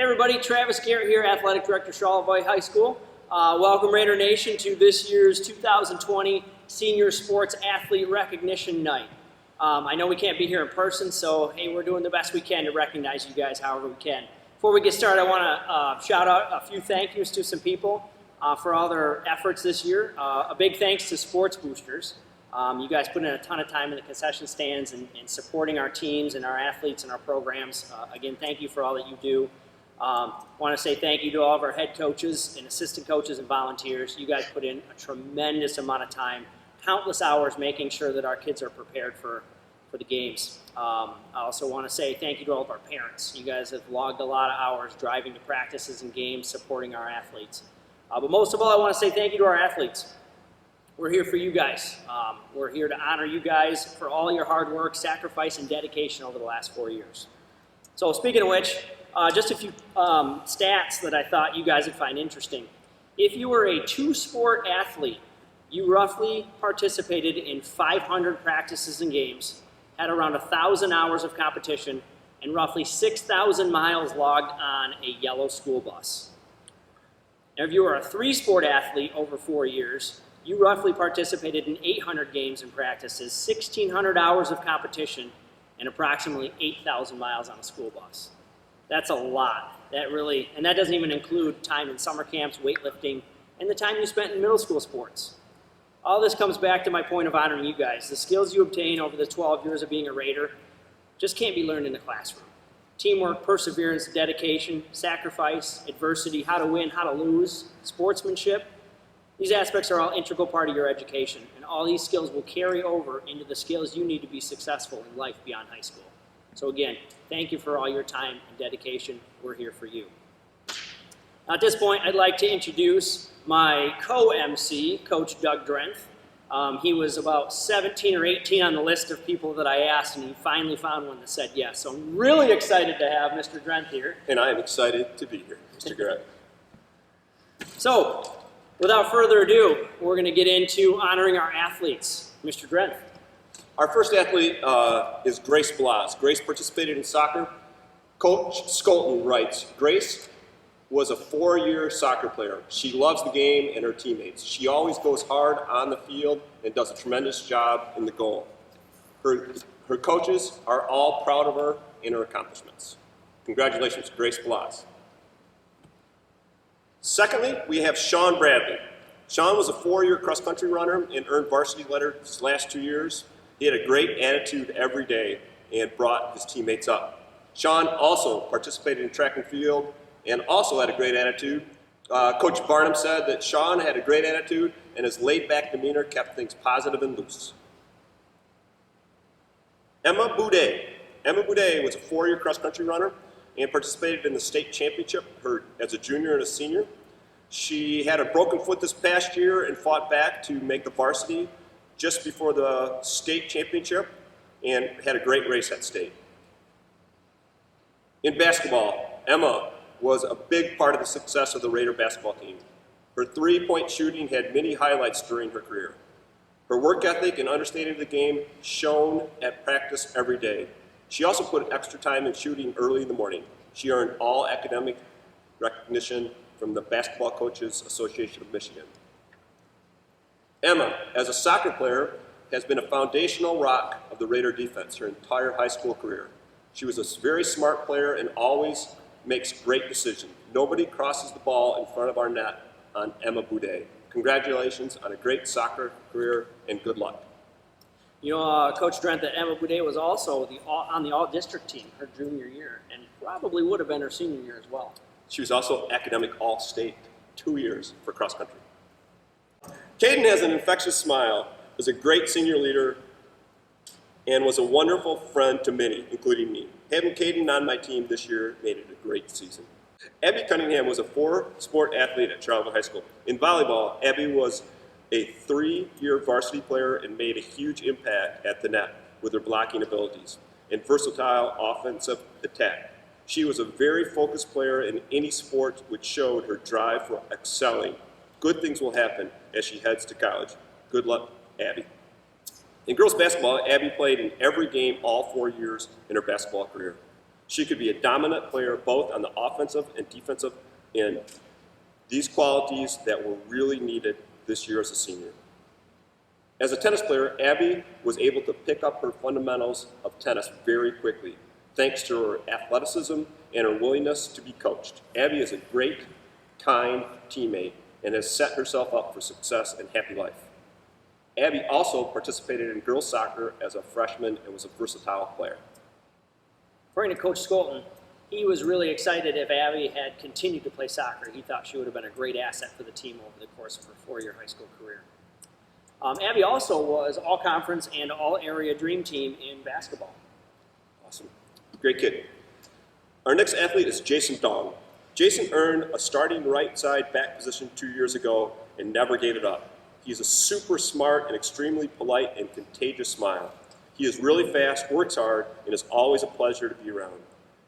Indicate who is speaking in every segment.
Speaker 1: everybody, Travis Garrett here, Athletic Director, Charlevoix High School. Welcome Raider Nation to this year's 2020 Senior Sports Athlete Recognition Night. I know we can't be here in person, so hey, we're doing the best we can to recognize you guys however we can. Before we get started, I want to shout out a few thank yous to some people for all their efforts this year. A big thanks to Sports Boosters. You guys put in a ton of time in the concession stands and supporting our teams and our athletes and our programs. Again, thank you for all that you do. Want to say thank you to all of our head coaches and assistant coaches and volunteers. You guys put in a tremendous amount of time, countless hours making sure that our kids are prepared for the games. I also want to say thank you to all of our parents. You guys have logged a lot of hours driving to practices and games, supporting our athletes. But most of all, I want to say thank you to our athletes. We're here for you guys. We're here to honor you guys for all your hard work, sacrifice, and dedication over the last 4 years. So speaking of which, just a few stats that I thought you guys would find interesting. If you were a two-sport athlete, you roughly participated in 500 practices and games, had around 1,000 hours of competition, and roughly 6,000 miles logged on a yellow school bus. Now, if you were a three-sport athlete over 4 years, you roughly participated in 800 games and practices, 1,600 hours of competition, and approximately 8,000 miles on a school bus. That's a lot. And that doesn't even include time in summer camps, weightlifting, and the time you spent in middle school sports. All this comes back to my point of honoring you guys. The skills you obtain over the 12 years of being a Raider just can't be learned in the classroom. Teamwork, perseverance, dedication, sacrifice, adversity, how to win, how to lose, sportsmanship. These aspects are all an integral part of your education, and all these skills will carry over into the skills you need to be successful in life beyond high school. So again, thank you for all your time and dedication. We're here for you. Now, at this point, I'd like to introduce my co-MC, Coach Doug Drenth. He was about 17 or 18 on the list of people that I asked, and he finally found one that said yes. So I'm really excited to have Mr. Drenth here.
Speaker 2: And I am excited to be here, Mr. Garrett.
Speaker 1: So, without further ado, we're going to get into honoring our athletes. Mr. Drenth.
Speaker 2: Our first athlete is Grayce Balasz. Grayce participated in soccer. Coach Scholten writes, Grayce was a 4-year soccer player. She loves the game and her teammates. She always goes hard on the field and does a tremendous job in the goal. Her coaches are all proud of her and her accomplishments. Congratulations, Grayce Balasz. Secondly, we have Sean Bradley. Sean was a 4-year cross-country runner and earned varsity letters his last 2 years. He had a great attitude every day and brought his teammates up. Sean also participated in track and field and also had a great attitude. Coach Barnum said that Sean had a great attitude and his laid-back demeanor kept things positive and loose. Emma Buday. Emma Buday was a 4-year cross-country runner and participated in the state championship as a junior and a senior. She had a broken foot this past year and fought back to make the varsity just before the state championship and had a great race at state. In basketball, Emma was a big part of the success of the Raider basketball team. Her three-point shooting had many highlights during her career. Her work ethic and understanding of the game shone at practice every day. She also put extra time in shooting early in the morning. She earned all academic recognition from the Basketball Coaches Association of Michigan. Emma, as a soccer player, has been a foundational rock of the Raider defense her entire high school career. She was a very smart player and always makes great decisions. Nobody crosses the ball in front of our net on Emma Buday. Congratulations on a great soccer career and good luck.
Speaker 1: You know, Coach Drenth, that Emma Buday was also on the all-district team her junior year and probably would have been her senior year as well.
Speaker 2: She was also academic all-state 2 years for cross-country. Caeden has an infectious smile, is a great senior leader, and was a wonderful friend to many, including me. Having Caeden on my team this year made it a great season. Abby Cunningham was a 4-sport athlete at Charlevoix High School. In volleyball, Abby was a 3-year varsity player and made a huge impact at the net with her blocking abilities and versatile offensive attack. She was a very focused player in any sport, which showed her drive for excelling. Good things will happen as she heads to college. Good luck, Abby. In girls basketball, Abby played in every game all 4 years in her basketball career. She could be a dominant player both on the offensive and defensive end. These qualities that were really needed this year as a senior. As a tennis player, Abby was able to pick up her fundamentals of tennis very quickly, thanks to her athleticism and her willingness to be coached. Abby is a great, kind teammate and has set herself up for success and happy life. Abby also participated in girls soccer as a freshman and was a versatile player.
Speaker 1: According to Coach Scholten, he was really excited if Abby had continued to play soccer. He thought she would have been a great asset for the team over the course of her four-year high school career. Abby also was all-conference and all-area dream team in basketball.
Speaker 2: Awesome. Great kid. Our next athlete is Jason Dong. Jason earned a starting right side back position 2 years ago and never gave it up. He's a super smart and extremely polite and contagious smile. He is really fast, works hard, and is always a pleasure to be around.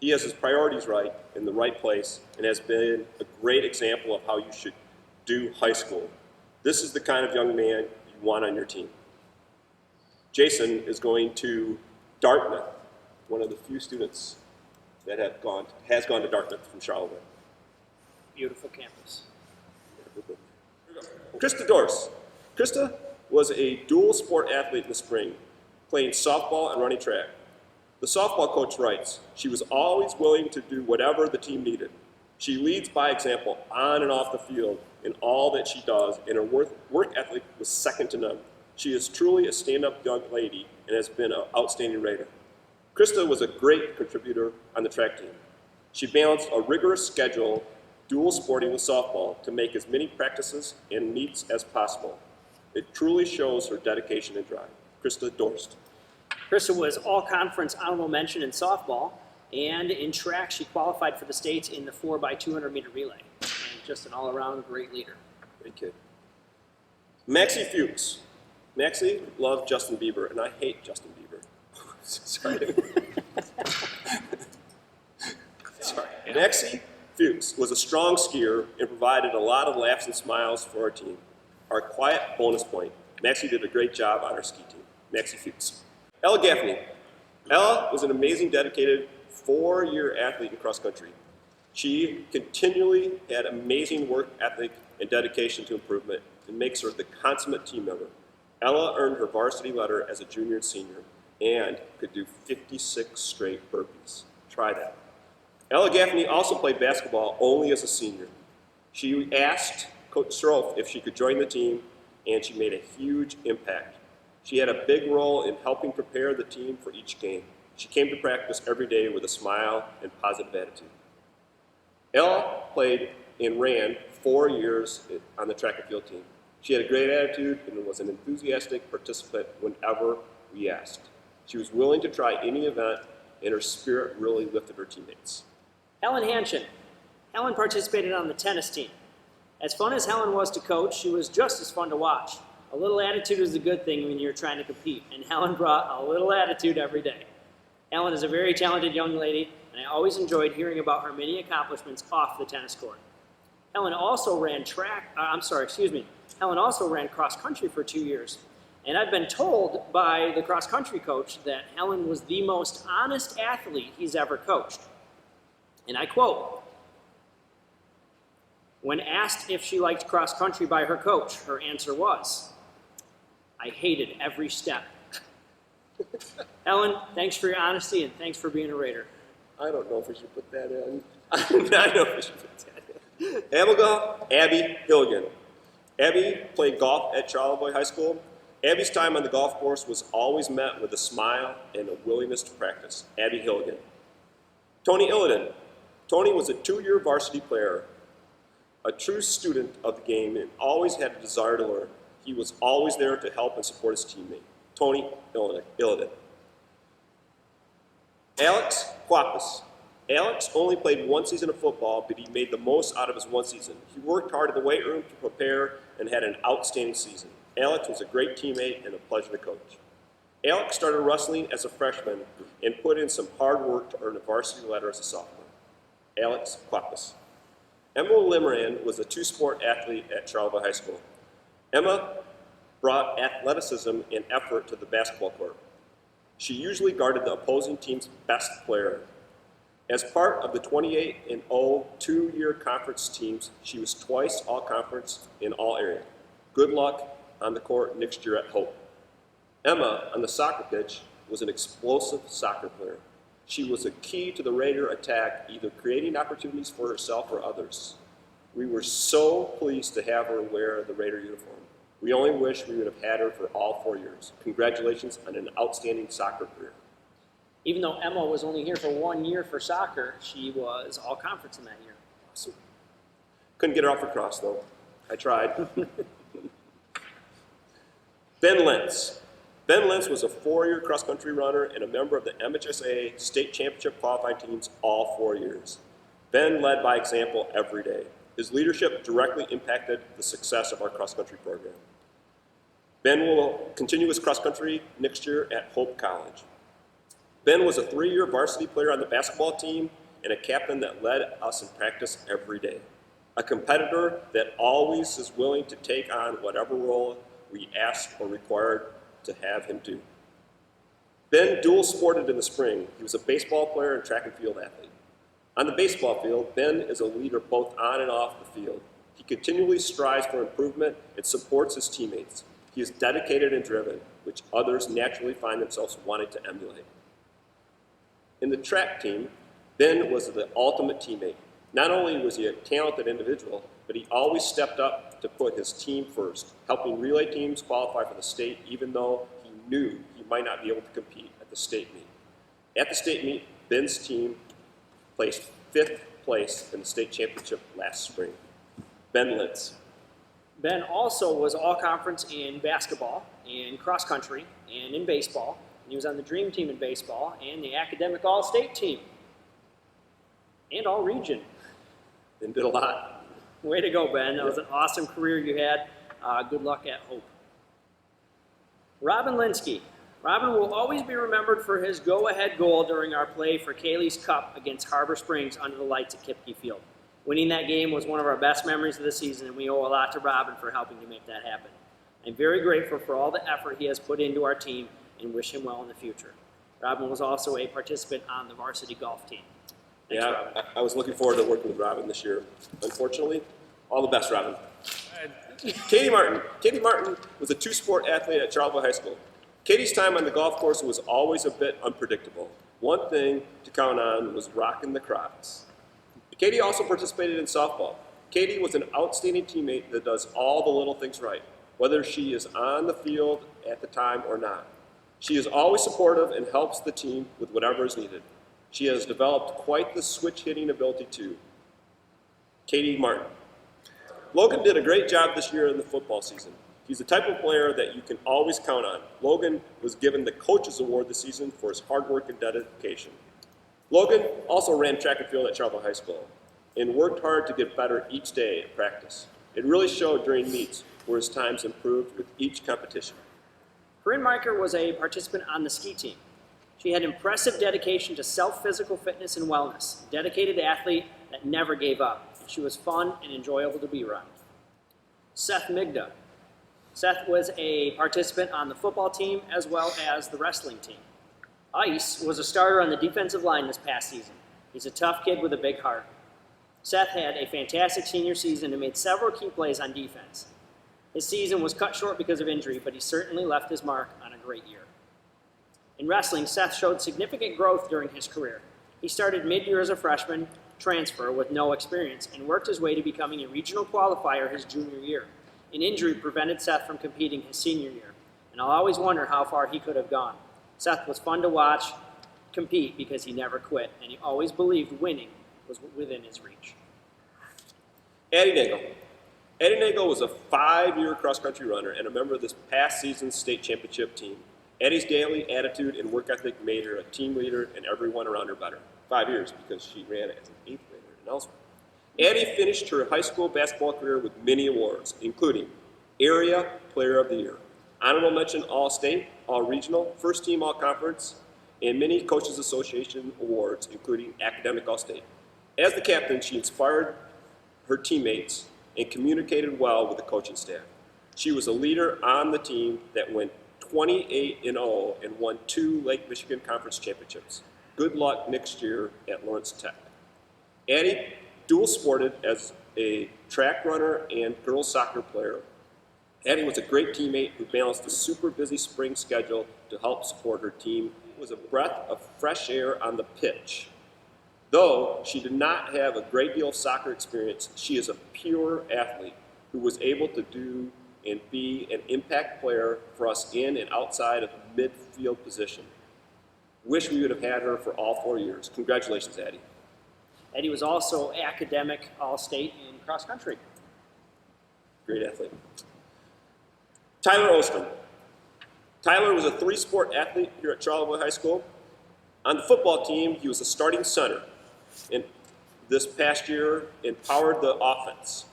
Speaker 2: He has his priorities right in the right place and has been a great example of how you should do high school. This is the kind of young man you want on your team. Jason is going to Dartmouth, one of the few students that has gone to Dartmouth from Charlevoix.
Speaker 1: Beautiful campus.
Speaker 2: Krista Dorse. Krista was a dual sport athlete in the spring, playing softball and running track. The softball coach writes, she was always willing to do whatever the team needed. She leads by example on and off the field in all that she does, and her work ethic was second to none. She is truly a stand-up young lady and has been an outstanding writer. Krista was a great contributor on the track team. She balanced a rigorous schedule, dual sporting with softball, to make as many practices and meets as possible. It truly shows her dedication and drive. Krista Dorst.
Speaker 1: Krista was all-conference honorable mention in softball, and in track she qualified for the states in the 4x200 meter relay. And just an all-around great leader.
Speaker 2: Great kid. Maxy Fuchs. Maxy loved Justin Bieber, and I hate Justin Bieber. Sorry. Sorry. Maxy Fuchs was a strong skier and provided a lot of laughs and smiles for our team. Our quiet bonus point. Maxy did a great job on our ski team. Maxy Fuchs. Ella Gaffney. Ella was an amazing, dedicated 4-year athlete in cross country. She continually had amazing work ethic and dedication to improvement and makes her the consummate team member. Ella earned her varsity letter as a junior and senior and could do 56 straight burpees. Try that. Ella Gaffney also played basketball only as a senior. She asked Coach Stroff if she could join the team, and she made a huge impact. She had a big role in helping prepare the team for each game. She came to practice every day with a smile and positive attitude. Ella played and ran 4 years on the track and field team. She had a great attitude and was an enthusiastic participant whenever we asked. She was willing to try any event, and her spirit really lifted her teammates.
Speaker 1: Helen Hanchin. Helen participated on the tennis team. As fun as Helen was to coach, she was just as fun to watch. A little attitude is a good thing when you're trying to compete, and Helen brought a little attitude every day. Helen is a very talented young lady, and I always enjoyed hearing about her many accomplishments off the tennis court. Helen also ran Helen also ran cross country for 2 years, and I've been told by the cross country coach that Helen was the most honest athlete he's ever coached. And I quote, when asked if she liked cross country by her coach, her answer was, I hated every step. Helen, thanks for your honesty and thanks for being a Raider.
Speaker 2: I don't know if we should put that in. I don't know if we should put that in. Abby Hilligan. Abby played golf at Charlevoix High School. Abby's time on the golf course was always met with a smile and a willingness to practice. Abby Hilligan. Tony Illenden. Tony was a 2-year varsity player, a true student of the game, and always had a desire to learn. He was always there to help and support his teammate. Tony Illenden. Alex Kwapis. Alex only played 1 season of football, but he made the most out of his 1 season. He worked hard in the weight room to prepare and had an outstanding season. Alex was a great teammate and a pleasure to coach. Alex started wrestling as a freshman and put in some hard work to earn a varsity letter as a sophomore. Alex Kwapis. Emma Lemerand was a 2-sport athlete at Charlevoix High School. Emma brought athleticism and effort to the basketball court. She usually guarded the opposing team's best player. As part of the 28-0 two-year conference teams, she was twice all-conference in all areas. Good luck on the court next year at Hope. Emma, on the soccer pitch, was an explosive soccer player. She was a key to the Raider attack, either creating opportunities for herself or others. We were so pleased to have her wear the Raider uniform. We only wish we would have had her for all 4 years. Congratulations on an outstanding soccer career.
Speaker 1: Even though Emma was only here for 1 year for soccer, she was all conference in that year.
Speaker 2: Awesome. Couldn't get her off the cross, though. I tried. Ben Lentz. Ben Lentz was a 4-year cross-country runner and a member of the MHSA state championship qualifying teams all 4 years. Ben led by example every day. His leadership directly impacted the success of our cross-country program. Ben will continue his cross-country next year at Hope College. Ben was a 3-year varsity player on the basketball team and a captain that led us in practice every day. A competitor that always is willing to take on whatever role we asked or required to have him do. Ben dual sported in the spring. He was a baseball player and track and field athlete. On the baseball field, Ben is a leader both on and off the field. He continually strives for improvement and supports his teammates. He is dedicated and driven, which others naturally find themselves wanting to emulate. In the track team, Ben was the ultimate teammate. Not only was he a talented individual, but he always stepped up to put his team first, helping relay teams qualify for the state even though he knew he might not be able to compete at the state meet. At the state meet, Ben's team placed 5th place in the state championship last spring. Ben Lentz.
Speaker 1: Ben also was all conference in basketball, in cross country, and in baseball. And he was on the dream team in baseball and the academic all-state team and all region.
Speaker 2: Ben did a lot.
Speaker 1: Way to go, Ben. That was an awesome career you had. Good luck at Hope. Robin Lynskey. Robin will always be remembered for his go-ahead goal during our play for Kaylee's Cup against Harbor Springs under the lights at Kipke Field. Winning that game was one of our best memories of the season, and we owe a lot to Robin for helping to make that happen. I'm very grateful for all the effort he has put into our team and wish him well in the future. Robin was also a participant on the varsity golf team. Thanks, Robin.
Speaker 2: I was looking forward to working with Robin this year. Unfortunately, all the best, Robin. Caity Martin. Caity Martin was a 2-sport athlete at Charlevoix High School. Caity's time on the golf course was always a bit unpredictable. One thing to count on was rocking the crops. Caity also participated in softball. Caity was an outstanding teammate that does all the little things right, whether she is on the field at the time or not. She is always supportive and helps the team with whatever is needed. She has developed quite the switch-hitting ability too. Caity Martin. Logan did a great job this year in the football season. He's the type of player that you can always count on. Logan was given the Coach's Award this season for his hard work and dedication. Logan also ran track and field at Charlevoix High School and worked hard to get better each day at practice. It really showed during meets where his times improved with each competition.
Speaker 1: Corinne Meiker was a participant on the ski team. She had impressive dedication to self-physical fitness and wellness, a dedicated athlete that never gave up. She was fun and enjoyable to be around. Seth Migda. Seth was a participant on the football team as well as the wrestling team. Ice was a starter on the defensive line this past season. He's a tough kid with a big heart. Seth had a fantastic senior season and made several key plays on defense. His season was cut short because of injury, but he certainly left his mark on a great year. In wrestling, Seth showed significant growth during his career. He started mid-year as a freshman transfer with no experience and worked his way to becoming a regional qualifier his junior year. An injury prevented Seth from competing his senior year, and I'll always wonder how far he could have gone. Seth was fun to watch compete because he never quit, and he always believed winning was within his reach.
Speaker 2: Addie Nagel. Addie Nagel was a 5-year cross-country runner and a member of this past season's state championship team. Addie's daily attitude and work ethic made her a team leader and everyone around her better. 5 years because she ran as an 8th grader in Ellsworth. Addie finished her high school basketball career with many awards, including Area Player of the Year, Honorable Mention All-State, All-Regional, First Team All-Conference, and many Coaches Association awards, including Academic All-State. As the captain, she inspired her teammates and communicated well with the coaching staff. She was a leader on the team that went 28-0 and won 2 Lake Michigan Conference championships. good luck next year at Lawrence Tech. Addie dual sported as a track runner and girls soccer player. Addie was a great teammate who balanced a super busy spring schedule to help support her team. It was a breath of fresh air on the pitch. Though she did not have a great deal of soccer experience, she is a pure athlete who was able to do and be an impact player for us in and outside of the midfield position. Wish we would have had her for all 4 years. Congratulations, Addie.
Speaker 1: Addie was also academic All-State in cross country.
Speaker 2: Great athlete. Tyler Ostrum. Tyler was a three-sport athlete here at Charlevoix High School. On the football team, he was a starting center, and this past year empowered the offense.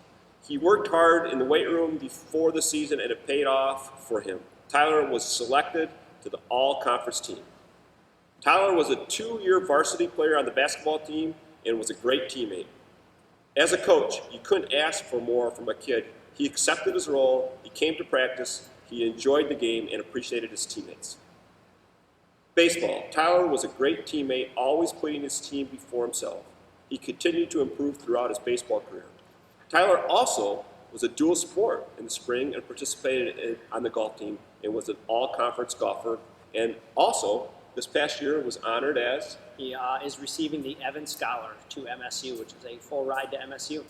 Speaker 2: He worked hard in the weight room before the season, and it paid off for him. Tyler was selected to the all-conference team. Tyler was a 2-year varsity player on the basketball team and was a great teammate. As a coach, you couldn't ask for more from a kid. He accepted his role, he came to practice, he enjoyed the game, and appreciated his teammates. Baseball. Tyler was a great teammate, always putting his team before himself. He continued to improve throughout his baseball career. Tyler also was a dual sport in the spring and participated on the golf team and was an all-conference golfer. And also, this past year was honored as?
Speaker 1: He is receiving the Evans Scholar to MSU, which is a full ride to MSU.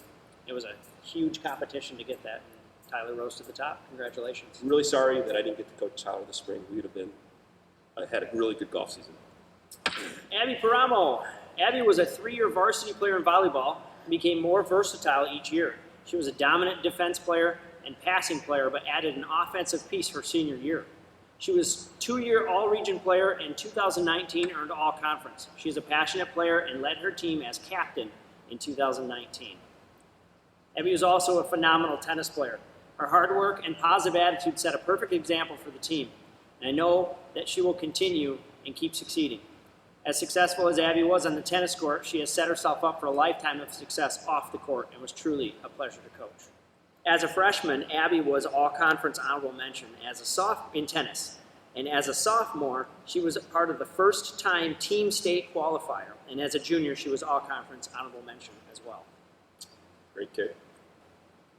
Speaker 1: It was a huge competition to get that. Tyler rose to the top. Congratulations.
Speaker 2: I'm really sorry that I didn't get to coach Tyler this spring. We would have had a really good golf season.
Speaker 1: Abby Paramo. Abby was a 3-year varsity player in volleyball and became more versatile each year. She was a dominant defense player and passing player, but added an offensive piece her senior year. She was 2-year all-region player and 2019 earned all-conference. She is a passionate player and led her team as captain in 2019. Abby was also a phenomenal tennis player. Her hard work and positive attitude set a perfect example for the team, and I know that she will continue and keep succeeding. As successful as Abby was on the tennis court, she has set herself up for a lifetime of success off the court and was truly a pleasure to coach. As a freshman, Abby was all-conference honorable mention in tennis. And as a sophomore, she was a part of the first-time team state qualifier. And as a junior, she was all-conference honorable mention as well.
Speaker 2: Great kid.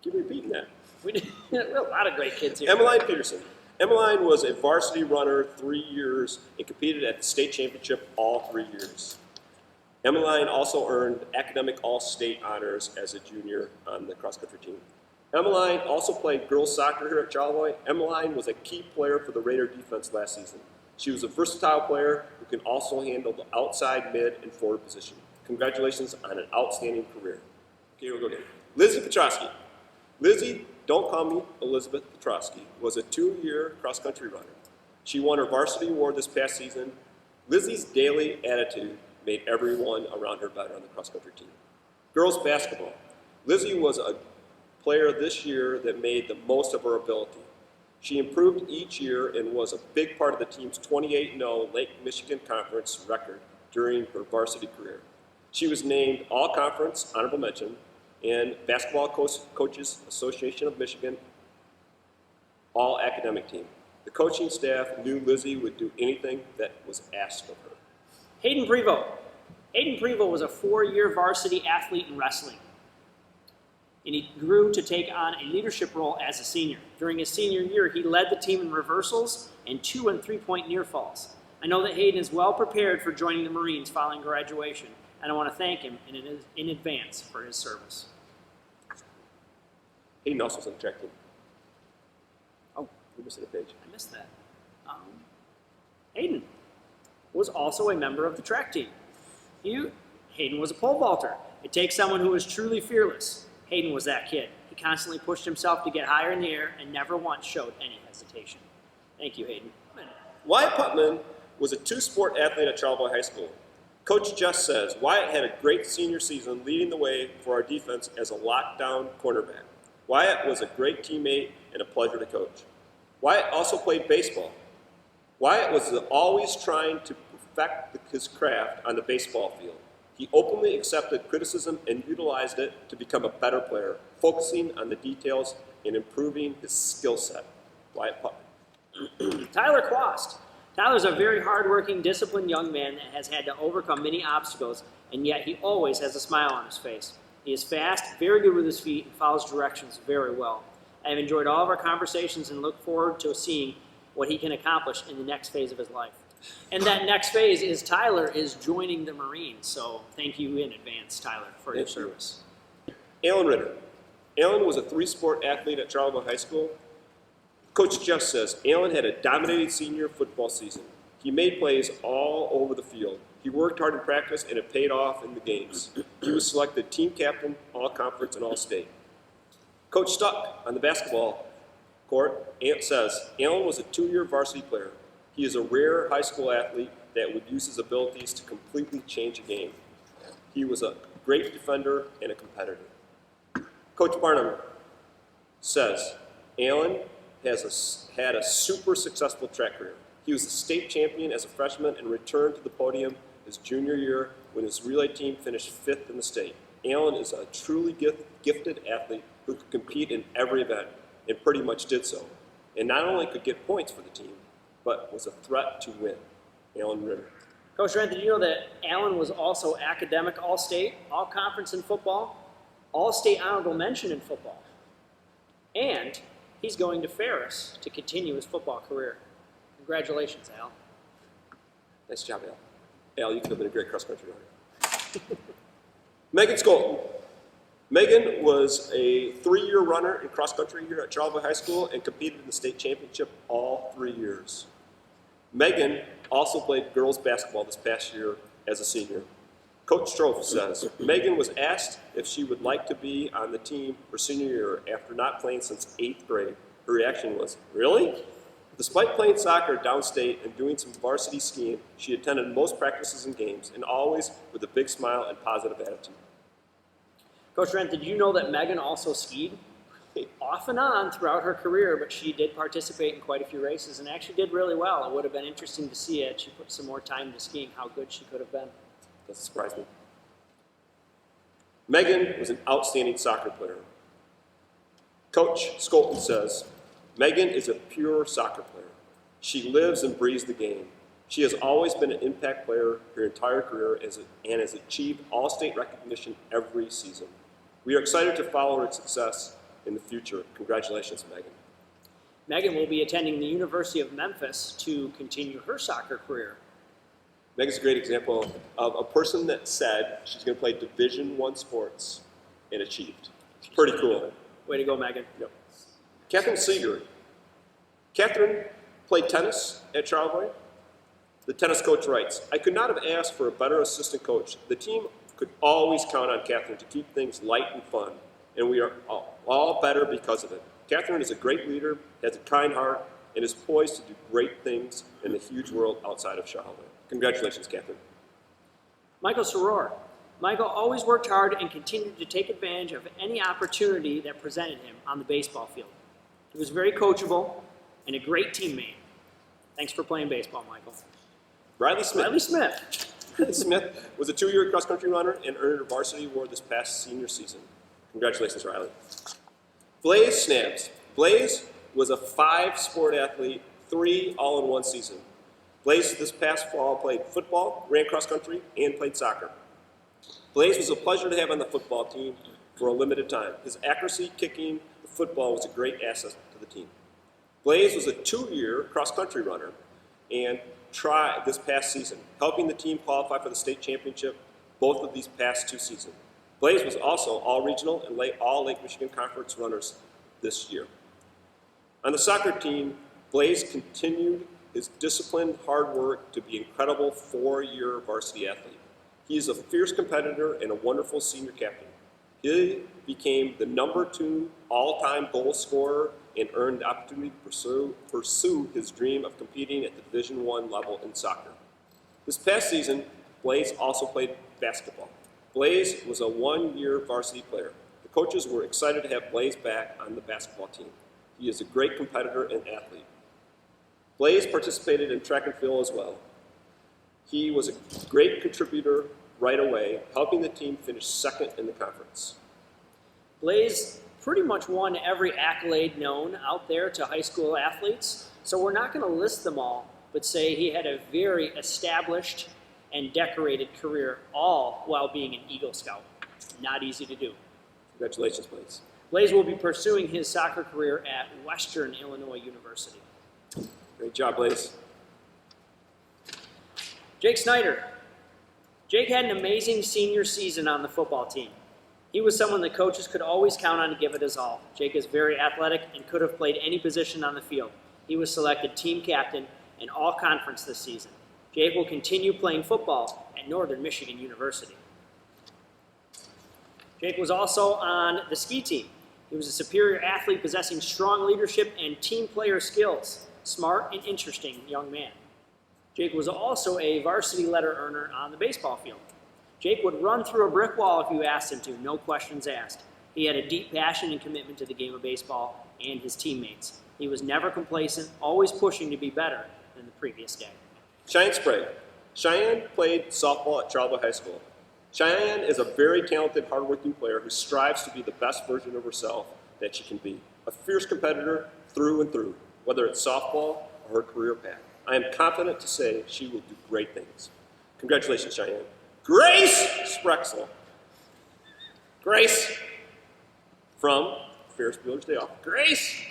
Speaker 2: Keep repeating that.
Speaker 1: We have a lot of great kids here.
Speaker 2: Emmaline Peterson. Emmaline was a varsity runner 3 years and competed at the state championship all 3 years. Emmaline also earned academic all-state honors as a junior on the cross-country team. Emmaline also played girls soccer here at Charlevoix. Emmaline was a key player for the Raider defense last season. She was a versatile player who can also handle the outside, mid, and forward position. Congratulations on an outstanding career. Okay, we'll go again. Lizzie Petrosky. Lizzie, don't call me Elizabeth Petrosky, was a 2-year cross-country runner. She won her varsity award this past season. Lizzie's daily attitude made everyone around her better on the cross-country team. Girls basketball. Lizzie was a player this year that made the most of her ability. She improved each year and was a big part of the team's 28-0 Lake Michigan Conference record during her varsity career. She was named All-Conference Honorable Mention and Basketball Coaches Association of Michigan All-Academic Team. The coaching staff knew Lizzie would do anything that was asked of her.
Speaker 1: Hayden Prevo. Hayden Prevo was a 4-year varsity athlete in wrestling, and he grew to take on a leadership role as a senior. During his senior year, he led the team in reversals and 2- and 3-point near falls. I know that Hayden is well prepared for joining the Marines following graduation, and I want to thank him in advance for his service.
Speaker 2: Hayden also was on the track team.
Speaker 1: Oh,
Speaker 2: we missed a page.
Speaker 1: I missed that. Hayden was also a member of the track team. Hayden was a pole vaulter. It takes someone who is truly fearless. Hayden was that kid. He constantly pushed himself to get higher in the air and never once showed any hesitation. Thank you, Hayden.
Speaker 2: Wyatt Putman was a 2-sport athlete at Charlevoix High School. Coach Jess says Wyatt had a great senior season leading the way for our defense as a lockdown cornerback. Wyatt was a great teammate and a pleasure to coach. Wyatt also played baseball. Wyatt was always trying to perfect his craft on the baseball field. He openly accepted criticism and utilized it to become a better player, focusing on the details and improving his skill set. Wyatt Putman.
Speaker 1: Tyler Quast. Tyler's a very hardworking, disciplined young man that has had to overcome many obstacles, and yet he always has a smile on his face. He is fast, very good with his feet, and follows directions very well. I have enjoyed all of our conversations and look forward to seeing what he can accomplish in the next phase of his life. And that next phase is Tyler is joining the Marines, so thank you in advance, Tyler, for your service.
Speaker 2: Alan Ritter. Alan was a three-sport athlete at Charlevoix High School. Coach Jeff says Alan had a dominating senior football season. He made plays all over the field. He worked hard in practice, and it paid off in the games. He was selected team captain, all-conference, and all-state. Coach Stuck on the basketball court says Alan was a two-year varsity player. He is a rare high school athlete that would use his abilities to completely change a game. He was a great defender and a competitor. Coach Barnum says Alan had a super successful track career. He was a state champion as a freshman and returned to the podium his junior year when his relay team finished 5th in the state. Alan is a truly gifted athlete who could compete in every event and pretty much did so. And not only could get points for the team, but was a threat to win. Alan Ritter.
Speaker 1: Coach Rent, did you know that Alan was also academic all-state, all-conference in football, all-state honorable mention in football? And he's going to Ferris to continue his football career. Congratulations, Al.
Speaker 2: Nice job, Al. Al, you could have been a great cross-country runner. Megan Scholten. Megan was a 3-year runner in cross-country here at Charlevoix High School and competed in the state championship all 3 years. Megan also played girls basketball this past year as a senior. Coach Strofe says Megan was asked if she would like to be on the team her senior year after not playing since 8th grade. Her reaction was, "Really?" Despite playing soccer downstate and doing some varsity skiing, she attended most practices and games, and always with a big smile and positive attitude.
Speaker 1: Coach Rent, did you know that Megan also skied? Off and on throughout her career, but she did participate in quite a few races and actually did really well. It would have been interesting to see it. She put some more time into skiing, how good she could have been.
Speaker 2: Doesn't surprise me. Megan was an outstanding soccer player. Coach Scholten says, Megan is a pure soccer player. She lives and breathes the game. She has always been an impact player her entire career and has achieved all-state recognition every season. We are excited to follow her success in the future. Congratulations, Megan.
Speaker 1: Megan will be attending the University of Memphis to continue her soccer career.
Speaker 2: Megan's a great example of a person that said she's going to play Division I sports and achieved. It's pretty cool.
Speaker 1: Way to go, Megan.
Speaker 2: Yep. Catherine Seger. Catherine played tennis at Charlevoix. The tennis coach writes, I could not have asked for a better assistant coach. The team could always count on Catherine to keep things light and fun, and we are all better because of it. Catherine is a great leader, has a kind heart, and is poised to do great things in the huge world outside of Charlevoix. Congratulations, Catherine.
Speaker 1: Michael Soror. Michael always worked hard and continued to take advantage of any opportunity that presented him on the baseball field. He was very coachable and a great teammate. Thanks for playing baseball, Michael.
Speaker 2: Riley Smith.
Speaker 1: Riley Smith.
Speaker 2: Riley Smith was a 2-year cross-country runner and earned a varsity award this past senior season. Congratulations, Riley. Blaise Snabes. Blaise was a 5-sport athlete, 3 all in one season. Blaise this past fall played football, ran cross-country, and played soccer. Blaise was a pleasure to have on the football team for a limited time. His accuracy kicking the football was a great asset to the team. Blaise was a 2-year cross-country runner and tried this past season, helping the team qualify for the state championship both of these past 2 seasons. Blaise was also all-regional and all Lake Michigan Conference runners this year. On the soccer team, Blaise continued his disciplined hard work to be an incredible 4-year varsity athlete. He is a fierce competitor and a wonderful senior captain. He became the #2 all-time goal scorer and earned the opportunity to pursue his dream of competing at the Division I level in soccer. This past season, Blaise also played basketball. Blaise was a 1-year varsity player. The coaches were excited to have Blaise back on the basketball team. He is a great competitor and athlete. Blaise participated in track and field as well. He was a great contributor right away, helping the team finish 2nd in the conference.
Speaker 1: Blaise pretty much won every accolade known out there to high school athletes, so we're not going to list them all, but say he had a very established and decorated career, all while being an Eagle Scout. Not easy to do.
Speaker 2: Congratulations, Blaise.
Speaker 1: Blaise will be pursuing his soccer career at Western Illinois University.
Speaker 2: Great job, Blaise.
Speaker 1: Jake Snyder. Jake had an amazing senior season on the football team. He was someone that coaches could always count on to give it his all. Jake is very athletic and could have played any position on the field. He was selected team captain in all conference this season. Jake will continue playing football at Northern Michigan University. Jake was also on the ski team. He was a superior athlete possessing strong leadership and team player skills. Smart and interesting young man. Jake was also a varsity letter earner on the baseball field. Jake would run through a brick wall if you asked him to, no questions asked. He had a deep passion and commitment to the game of baseball and his teammates. He was never complacent, always pushing to be better than the previous day.
Speaker 2: Cheyenne Spraque. Cheyenne played softball at Charlevoix High School. Cheyenne is a very talented, hardworking player who strives to be the best version of herself that she can be. A fierce competitor through and through, whether it's softball or her career path. I am confident to say she will do great things. Congratulations, Cheyenne. Grayce Sprecksell. Grayce from Ferris Bueller's Day Off. Grayce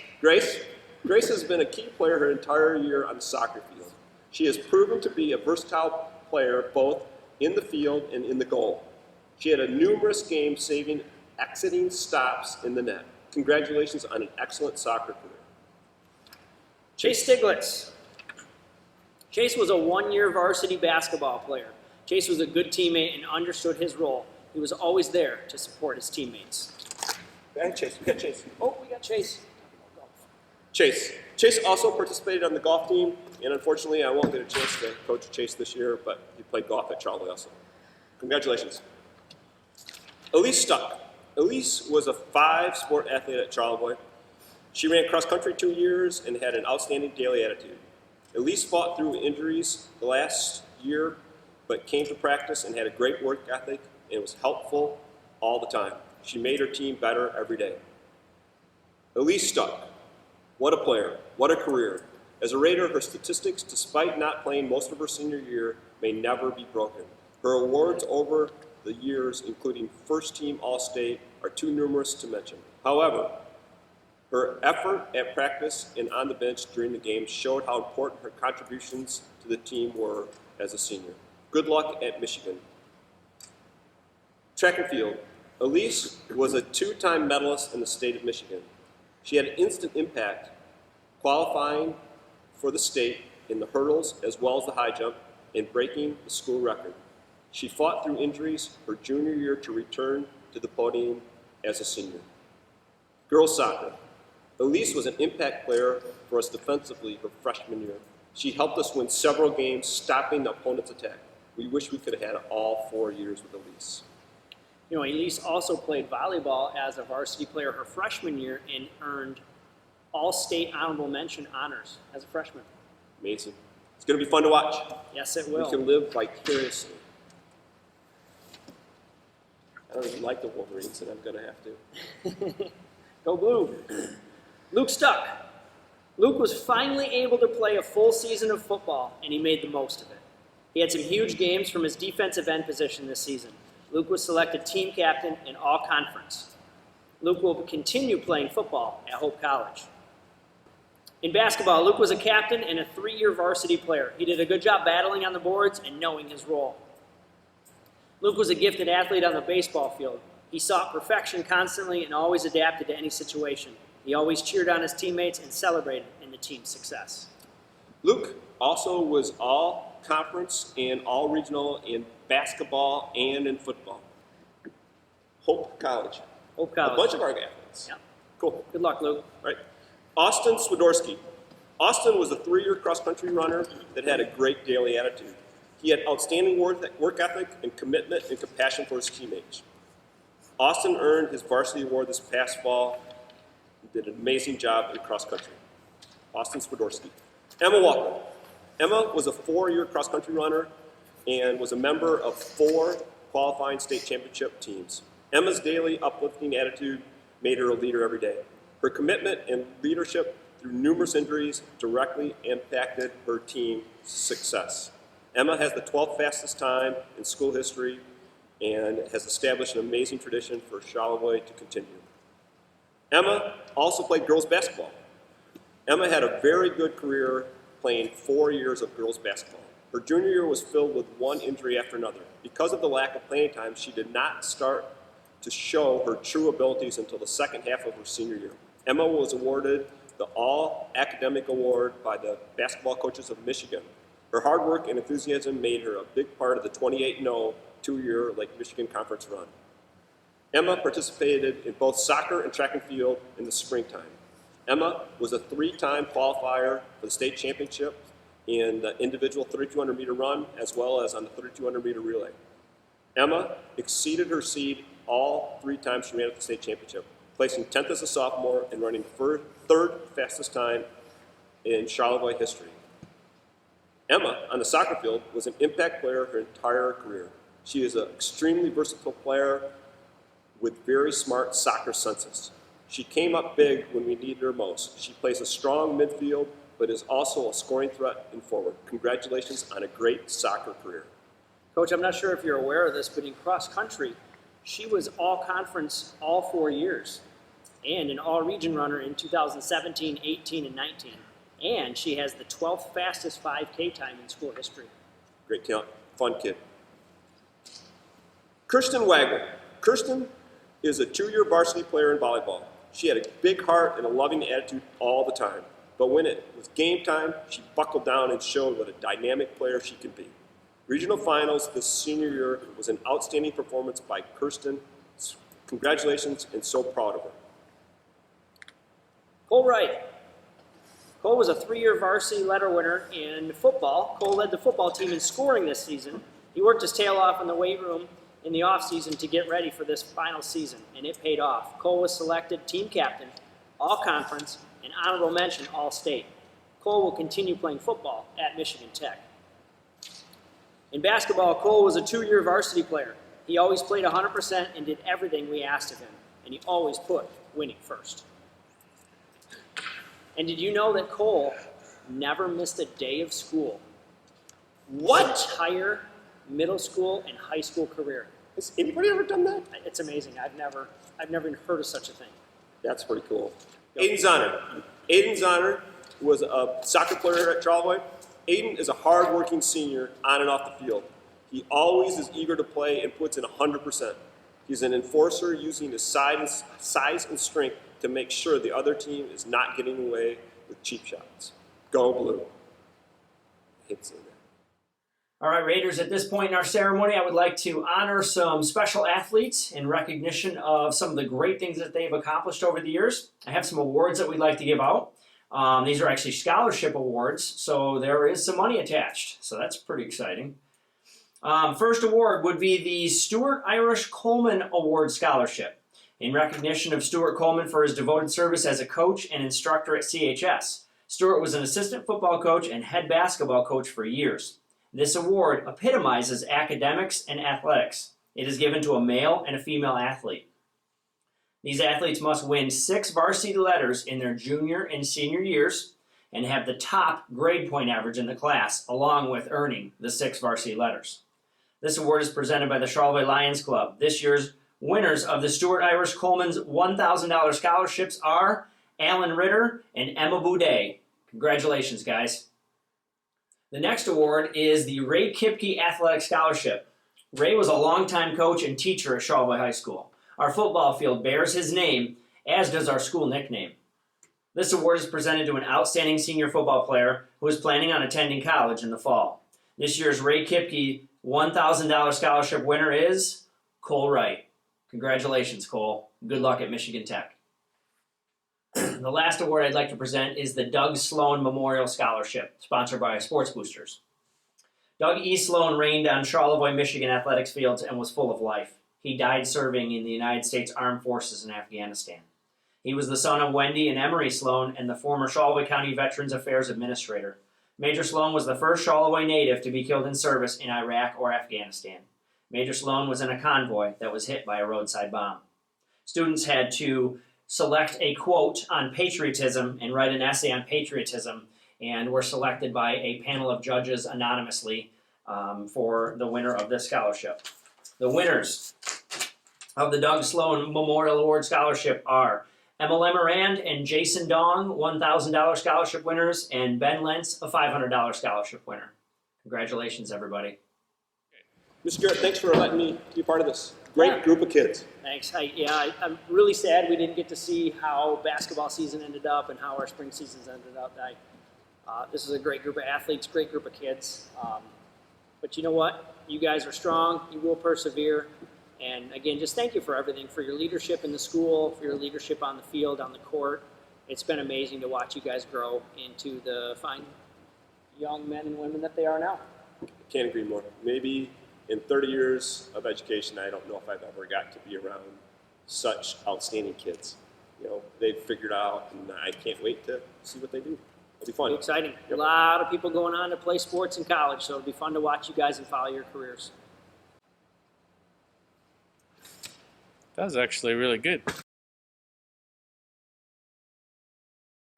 Speaker 2: has been a key player her entire year on the soccer field. She has proven to be a versatile player both in the field and in the goal. She had a numerous games saving exiting stops in the net. Congratulations on an excellent soccer career.
Speaker 1: Chase Stieglitz. Chase was a one-year varsity basketball player. Chase was a good teammate and understood his role. He was always there to support his teammates.
Speaker 2: And Chase, we got Chase.
Speaker 1: Oh, we got Chase.
Speaker 2: Chase also participated on the golf team, and unfortunately I won't get a chance to coach Chase this year, but he played golf at Charlevoix also. Congratulations. Elise Stuck. Elise was a 5-sport athlete at Charlevoix. She ran cross country 2 years and had an outstanding daily attitude. Elise fought through injuries the last year, but came to practice and had a great work ethic and was helpful all the time. She made her team better every day. Elise Stuck. What a player, what a career. As a Raider, her statistics, despite not playing most of her senior year, may never be broken. Her awards over the years, including first team All-State, are too numerous to mention. However, her effort at practice and on the bench during the game showed how important her contributions to the team were as a senior. Good luck at Michigan. Track and field. Elise was a 2-time medalist in the state of Michigan. She had an instant impact, qualifying for the state in the hurdles as well as the high jump and breaking the school record. She fought through injuries her junior year to return to the podium as a senior. Girls soccer. Elise was an impact player for us defensively her freshman year. She helped us win several games, stopping the opponent's attack. We wish we could have had all 4 years with Elise.
Speaker 1: You know, Elise also played volleyball as a varsity player her freshman year and earned all-state honorable mention honors as a freshman.
Speaker 2: Amazing. It's going to be fun to watch.
Speaker 1: Yes, it will.
Speaker 2: We can live vicariously. I don't even like the Wolverines, and I'm going to have to.
Speaker 1: Go Blue. Luke Stuck. Luke was finally able to play a full season of football, and he made the most of it. He had some huge games from his defensive end position this season. Luke was selected team captain in all conference. Luke will continue playing football at Hope College. In basketball, Luke was a captain and a 3-year varsity player. He did a good job battling on the boards and knowing his role. Luke was a gifted athlete on the baseball field. He sought perfection constantly and always adapted to any situation. He always cheered on his teammates and celebrated in the team's success.
Speaker 2: Luke also was all conference and all regional in basketball and in football. Hope College.
Speaker 1: Hope College.
Speaker 2: A bunch of our athletes.
Speaker 1: Yeah.
Speaker 2: Cool.
Speaker 1: Good luck, Luke.
Speaker 2: Right. Austin Swidorski. Austin was a 3-year cross-country runner that had a great daily attitude. He had outstanding work ethic and commitment and compassion for his teammates. Austin earned his varsity award this past fall and did an amazing job in cross-country. Austin Swidorski. Emma Walker. Emma was a 4-year cross-country runner and was a member of 4 qualifying state championship teams. Emma's daily uplifting attitude made her a leader every day. Her commitment and leadership through numerous injuries, directly impacted her team's success. Emma has the 12th fastest time in school history and has established an amazing tradition for Charlevoix to continue. Emma also played girls basketball. Emma had a very good career playing 4 years of girls basketball. Her junior year was filled with one injury after another. Because of the lack of playing time, she did not start to show her true abilities until the second half of her senior year. Emma was awarded the All-Academic Award by the Basketball Coaches of Michigan. Her hard work and enthusiasm made her a big part of the 28-0 two-year Lake Michigan Conference run. Emma participated in both soccer and track and field in the springtime. Emma was a 3-time qualifier for the state championship in the individual 3,200-meter run, as well as on the 3,200-meter relay. Emma exceeded her seed all 3 times she ran at the state championship, placing 10th as a sophomore and running the 3rd fastest time in Charlevoix history. Emma, on the soccer field, was an impact player her entire career. She is an extremely versatile player with very smart soccer senses. She came up big when we needed her most. She plays a strong midfield, but is also a scoring threat in forward. Congratulations on a great soccer career.
Speaker 1: Coach, I'm not sure if you're aware of this, but in cross country, she was all-conference all 4 years and an all-region runner in 2017, 18, and 19. And she has the 12th fastest 5K time in school history.
Speaker 2: Great talent, fun kid. Kirsten Wagner. Kirsten is a 2-year varsity player in volleyball. She had a big heart and a loving attitude all the time. But when it was game time, she buckled down and showed what a dynamic player she could be. Regional finals this senior year was an outstanding performance by Kirsten. Congratulations, and so proud of her.
Speaker 1: Cole Wright. Cole was a 3-year varsity letter winner in football. Cole led the football team in scoring this season. He worked his tail off in the weight room in the offseason to get ready for this final season, and it paid off. Cole was selected team captain, all-conference, and honorable mention all-state. Cole will continue playing football at Michigan Tech. In basketball, Cole was a 2-year varsity player. He always played 100% and did everything we asked of him, and he always put winning first. And did you know that Cole never missed a day of school?
Speaker 2: What?
Speaker 1: His entire middle school and high school career.
Speaker 2: Has anybody ever done that?
Speaker 1: It's amazing. I've never even heard of such a thing.
Speaker 2: That's pretty cool. Aiden Zahner. Aiden Zahner was a soccer player at Charlevoix. Aiden is a hard-working senior on and off the field. He always is eager to play and puts in 100%. He's an enforcer using his size and strength to make sure the other team is not getting away with cheap shots. Go Blue. I hate saying that.
Speaker 1: All right, Raiders, at this point in our ceremony, I would like to honor some special athletes in recognition of some of the great things that they've accomplished over the years. I have some awards that we'd like to give out. These are actually scholarship awards, so there is some money attached, so that's pretty exciting. First award would be the Stuart Irish Coleman Award Scholarship, in recognition of Stuart Coleman for his devoted service as a coach and instructor at CHS. Stuart was an assistant football coach and head basketball coach for years. This award epitomizes academics and athletics. It is given to a male and a female athlete. These athletes must win 6 varsity letters in their junior and senior years and have the top grade point average in the class, along with earning the 6 varsity letters. This award is presented by the Charlevoix Lions Club. This year's winners of the Stuart Irish Coleman's $1,000 scholarships are Alan Ritter and Emma Buday. Congratulations, guys. The next award is the Ray Kipke Athletic Scholarship. Ray was a longtime coach and teacher at Charlevoix High School. Our football field bears his name, as does our school nickname. This award is presented to an outstanding senior football player who is planning on attending college in the fall. This year's Ray Kipke $1,000 scholarship winner is Cole Wright. Congratulations, Cole. Good luck at Michigan Tech. The last award I'd like to present is the Doug Sloan Memorial Scholarship, sponsored by Sports Boosters. Doug E. Sloan reigned on Charlevoix, Michigan athletics fields and was full of life. He died serving in the United States Armed Forces in Afghanistan. He was the son of Wendy and Emery Sloan and the former Charlevoix County Veterans Affairs Administrator. Major Sloan was the first Charlevoix native to be killed in service in Iraq or Afghanistan. Major Sloan was in a convoy that was hit by a roadside bomb. Students had to select a quote on patriotism and write an essay on patriotism, and we're selected by a panel of judges anonymously for the winner of this scholarship. The winners of the Doug Sloan Memorial Award Scholarship are Emma Lemerand and Jason Dong, $1,000 scholarship winners, and Ben Lentz, a $500 scholarship winner. Congratulations, everybody.
Speaker 2: Mr. Garrett, thanks for letting me be part of this great group of kids.
Speaker 1: Thanks. I'm really sad we didn't get to see how basketball season ended up and how our spring seasons ended up. This is a great group of athletes, great group of kids. But you know what? You guys are strong. You will persevere. And again, just thank you for everything, for your leadership in the school, for your leadership on the field, on the court. It's been amazing to watch you guys grow into the fine young men and women that they are now.
Speaker 2: Can't agree more. Maybe in 30 years of education, I don't know if I've ever got to be around such outstanding kids. You know, they've figured out, and I can't wait to see what they do. It'll be fun.
Speaker 1: It'll be exciting.
Speaker 2: Yep.
Speaker 1: A lot of people going on to play sports in college, so it'll be fun to watch you guys and follow your careers.
Speaker 3: That was actually really good.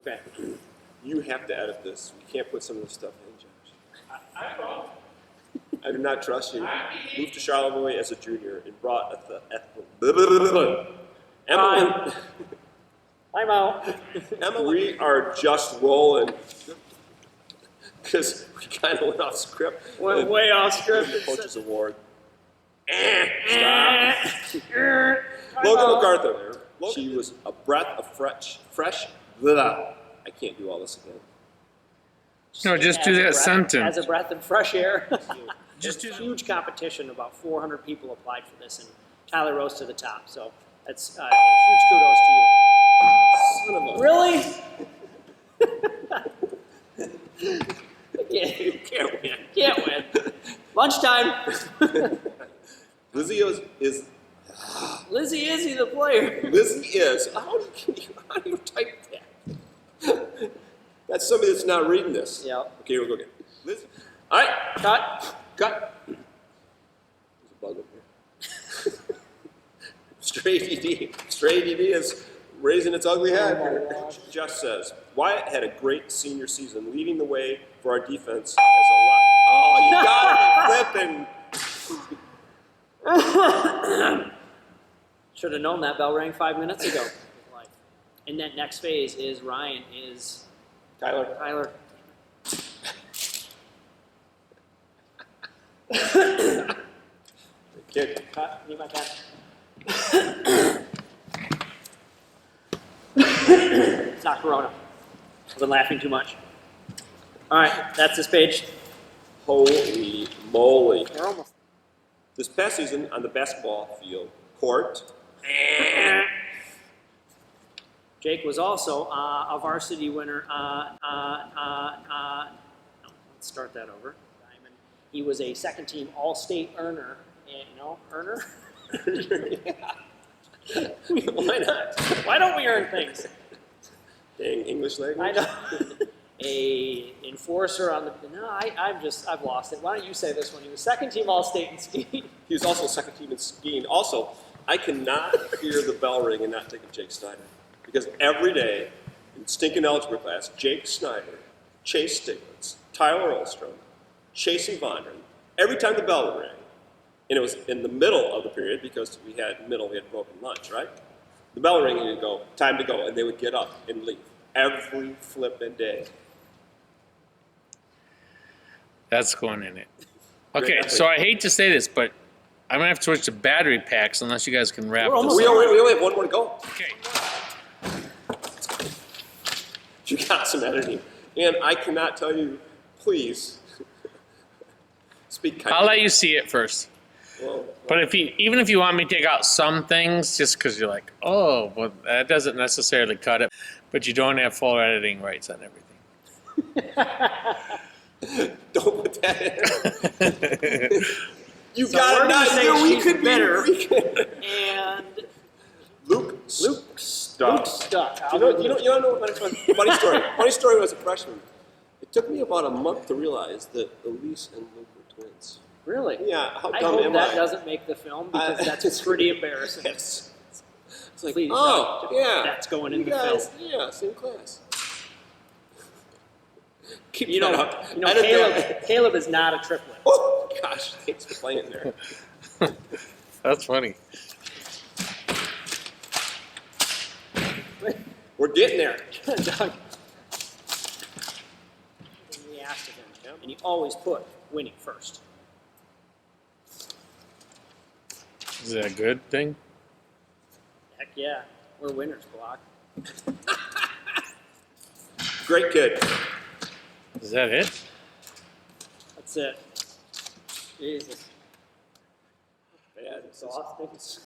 Speaker 2: Okay. You have to edit this. We can't put some of this stuff in, Josh.
Speaker 4: I won't.
Speaker 2: I do not trust you. Moved to Charlevoix as a junior and brought Emmaline.
Speaker 1: I'm out.
Speaker 2: Emma, we are just rolling because we kind of went off script.
Speaker 1: Went way off script.
Speaker 2: Coach's award. Stop. Logan McArthur. She was a breath of fresh. Blah. I can't do all this again.
Speaker 3: No, just do that sentence.
Speaker 1: As a breath of fresh air.
Speaker 3: Just do
Speaker 1: There's huge competition. About 400 people applied for this, and Tyler rose to the top. So that's huge kudos to you.
Speaker 2: Son of a...
Speaker 1: Really?
Speaker 2: You can't win.
Speaker 1: Can't win. Lunchtime.
Speaker 2: Lizzie is
Speaker 1: Lizzie Izzy, the player.
Speaker 2: Lizzie is. How do you type that? That's somebody that's not reading this.
Speaker 1: Yeah.
Speaker 2: Okay, we'll go again. Lizzie. All right.
Speaker 1: Cut.
Speaker 2: There's a bug up here. Straight ED is raising its ugly head here. Jeff says, Wyatt had a great senior season, leading the way for our defense as a lot. Oh, you gotta be flipping.
Speaker 1: Should have known that bell rang 5 minutes ago. And that next phase is Ryan is
Speaker 2: Tyler. Kid.
Speaker 1: Cut. Need my pen. It's not Corona. I've been laughing too much. All right, that's this page.
Speaker 2: Holy moly.
Speaker 1: We're almost.
Speaker 2: This past season on the basketball field, court,
Speaker 1: Jake was also a varsity winner. Let's start that over. Diamond. He was a second team All-State earner. Earner?
Speaker 2: Why not?
Speaker 1: Why don't we earn things?
Speaker 2: Dang English language.
Speaker 1: I know. A enforcer on the. No, I've lost it. Why don't you say this one? He was second team All-State in skiing.
Speaker 2: He was also second team in skiing. Also, I cannot hear the bell ring and not think of Jake Snyder. Because every day in stinking algebra class, Jake Snyder, Chase Stieglitz, Tyler Ostrum, Chase Vondren, every time the bell would ring, and it was in the middle of the period because we had broken lunch, right? The bell would ring and you'd go, time to go, and they would get up and leave every flipping day.
Speaker 3: That's going in it. Okay, so I hate to say this, but I'm gonna have to switch to battery packs unless you guys can wrap
Speaker 1: We're
Speaker 3: this
Speaker 1: almost
Speaker 3: up.
Speaker 2: We only have one more to go.
Speaker 3: Okay.
Speaker 2: You got some editing. And I cannot tell you, please, speak kindly.
Speaker 3: I'll let you see it first.
Speaker 2: Well,
Speaker 3: But even if you want me to take out some things, just because you're like, oh, well, that doesn't necessarily cut it, but you don't have full editing rights on everything.
Speaker 2: don't put that in. You
Speaker 1: So
Speaker 2: got
Speaker 1: we're
Speaker 2: it.
Speaker 1: gonna
Speaker 2: Not
Speaker 1: say
Speaker 2: you. We
Speaker 1: she's
Speaker 2: could
Speaker 1: bitter.
Speaker 2: be.
Speaker 1: And
Speaker 2: Luke
Speaker 1: Luke's stuck.
Speaker 2: You know what? Funny story. Funny story. When I was a freshman, it took me about a month to realize that Elise and Luke were twins.
Speaker 1: Really?
Speaker 2: Yeah. How
Speaker 1: I
Speaker 2: dumb
Speaker 1: hope
Speaker 2: am
Speaker 1: that
Speaker 2: I?
Speaker 1: doesn't make the film because that's pretty embarrassing.
Speaker 2: Yes. It's like,
Speaker 1: Please,
Speaker 2: oh, yeah.
Speaker 1: that's going in
Speaker 2: you
Speaker 1: the
Speaker 2: guys,
Speaker 1: film.
Speaker 2: Yeah, same class. Keep
Speaker 1: You
Speaker 2: that
Speaker 1: know,
Speaker 2: up.
Speaker 1: you know
Speaker 2: Edit that.
Speaker 1: Caleb is not a triplet.
Speaker 2: Oh, gosh, thanks for playing there.
Speaker 3: That's funny.
Speaker 2: We're getting there.
Speaker 1: Doug. We asked of him, and he always put winning first.
Speaker 3: Is that a good thing?
Speaker 1: Heck yeah, we're winners, Block.
Speaker 2: Great kid.
Speaker 3: Is that it?
Speaker 1: That's it. Jesus.
Speaker 2: Bad.
Speaker 1: Exhausting.